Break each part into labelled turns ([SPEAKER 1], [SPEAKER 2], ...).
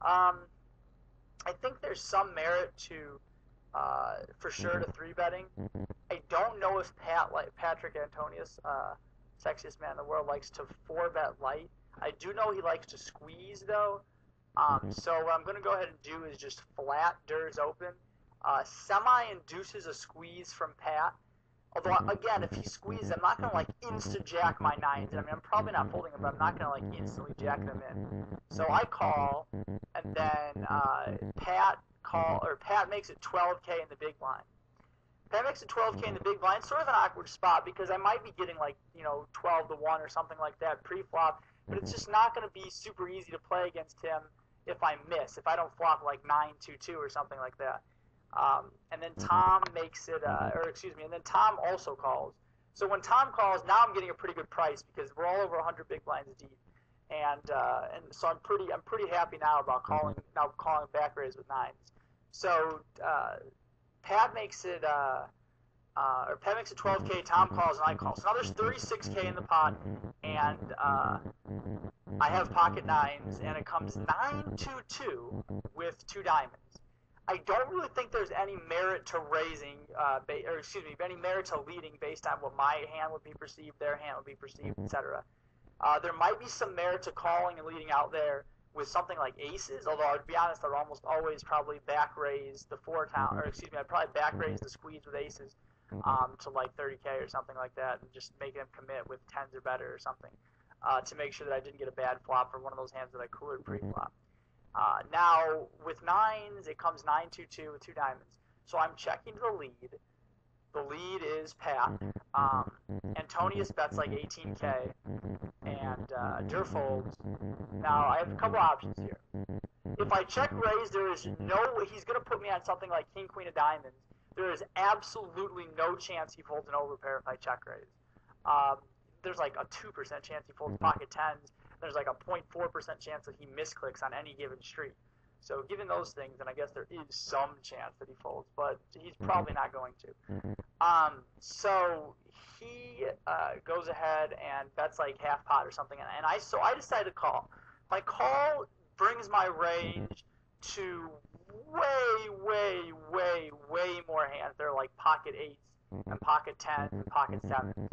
[SPEAKER 1] I think there's some merit to, for sure, to three betting. I don't know if Patrick Antonius, sexiest man in the world, likes to four bet light. I do know he likes to squeeze though. So what I'm going to go ahead and do is just flat Durs open. Semi induces a squeeze from Pat. Although, again, if he squeezes, I'm not going to, like, insta-jack my nines. I mean, I'm probably not folding them, but I'm not going to, like, instantly jack them in. So I call, and then Pat makes it 12K in the big blind. Pat makes it 12K in the big blind. Sort of an awkward spot because I might be getting, like, 12 to 1 or something like that pre-flop. But it's just not going to be super easy to play against him if I miss, if I don't flop, like, 9-2-2 or something like that. And then Tom makes it, and then Tom also calls. So when Tom calls, now I'm getting a pretty good price because we're all over 100 big blinds deep, and so I'm pretty happy now about calling back raise with nines. So Pat makes it 12K. Tom calls and I call. So now there's 36K in the pot, and I have pocket nines, and it comes 9-2-2 with two diamonds. I don't really think there's any merit to raising, any merit to leading based on what my hand would be perceived, their hand would be perceived, etc. There might be some merit to calling and leading out there with something like aces, although to be honest, I'd almost always probably back raise the I'd probably back raise the squeeze with aces to like 30K or something like that, and just make them commit with tens or better or something to make sure that I didn't get a bad flop for one of those hands that I coolered pre-flop. Now, with nines, it comes 9-2-2 with two diamonds. So I'm checking the lead. The lead is Pat. Antonius bets like 18K, and Dur folds. Now, I have a couple options here. If I check raise, there is he's going to put me on something like king, queen of diamonds. There is absolutely no chance he folds an overpair if I check raise. There's like a 2% chance he folds pocket tens. There's like a 0.4% chance that he misclicks on any given street. So given those things, then I guess there is some chance that he folds, but he's probably not going to. So he goes ahead and bets like half pot or something, and I decided to call. My call brings my range to way more hands. They're like pocket eights and pocket tens and pocket sevens.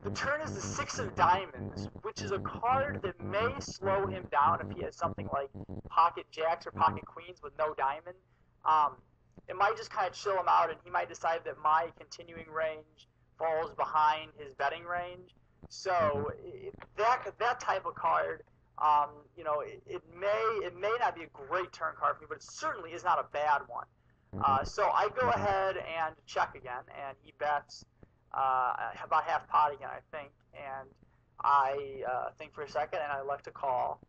[SPEAKER 1] The turn is the six of diamonds, which is a card that may slow him down if he has something like pocket jacks or pocket queens with no diamond. It might just kind of chill him out, and he might decide that my continuing range falls behind his betting range. So that type of card, it may not be a great turn card for me, but it certainly is not a bad one. So I go ahead and check again, and he bets about half pot again, I think, and I think for a second, and I elect to call.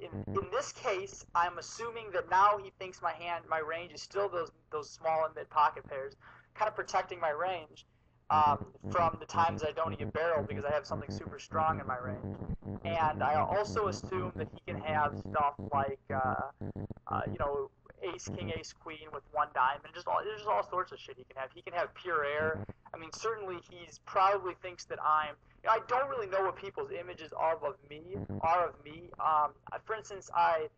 [SPEAKER 1] In this case, I'm assuming that now he thinks my range is still those small and mid pocket pairs, kind of protecting my range from the times I don't get barreled because I have something super strong in my range. And I also assume that he can have stuff like, ace, king, ace, queen with one diamond. There's just all sorts of shit he can have. He can have pure air. I mean, certainly he's probably thinks that I don't really know what people's images are of me. For instance, I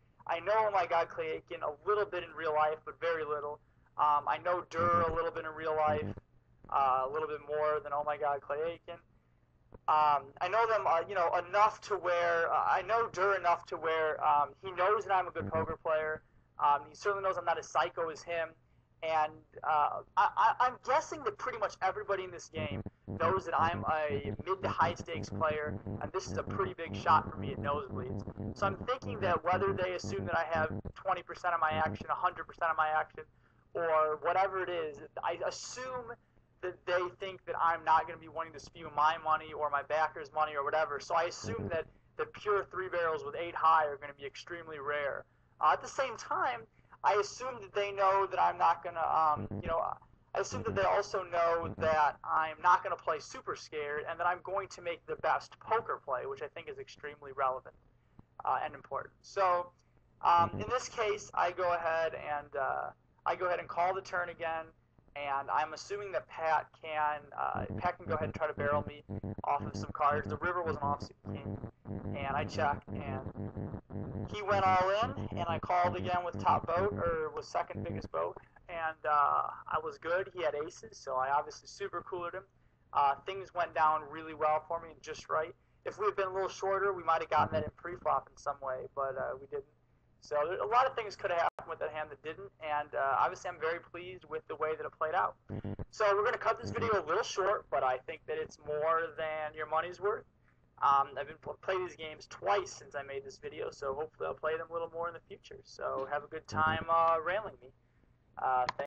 [SPEAKER 1] know, oh my God, Clay Aiken a little bit in real life, but very little. I know Dur a little bit in real life, a little bit more than oh my God, Clay Aiken. I know them, enough to where I know Dur enough to where he knows that I'm a good poker player. He certainly knows I'm not as psycho as him, and I'm guessing that pretty much everybody in this game knows that I'm a mid to high stakes player, and this is a pretty big shot for me at nosebleeds. So I'm thinking that whether they assume that I have 20% of my action, 100% of my action, or whatever it is, I assume that they think that I'm not going to be wanting to spew my money or my backers' money or whatever. So I assume that the pure three barrels with 8 high are going to be extremely rare. At the same time, I assume that they know that I'm not going to, I assume that they also know that I'm not going to play super scared and that I'm going to make the best poker play, which I think is extremely relevant and important. So in this case, I go ahead and call the turn again, and I'm assuming that Pat can go ahead and try to barrel me off of some cards. The river was an offsuit king, and I check, and he he went all in, and I called again with top boat, or was second biggest boat, and I was good. He had aces, so I obviously super coolered him. Things went down really well for me, just right. If we had been a little shorter, we might have gotten that in pre-flop in some way, but we didn't. So a lot of things could have happened with that hand that didn't, and obviously I'm very pleased with the way that it played out. So we're going to cut this video a little short, but I think that it's more than your money's worth. I've been playing these games twice since I made this video, so hopefully I'll play them a little more in the future. So have a good time railing me. Thanks.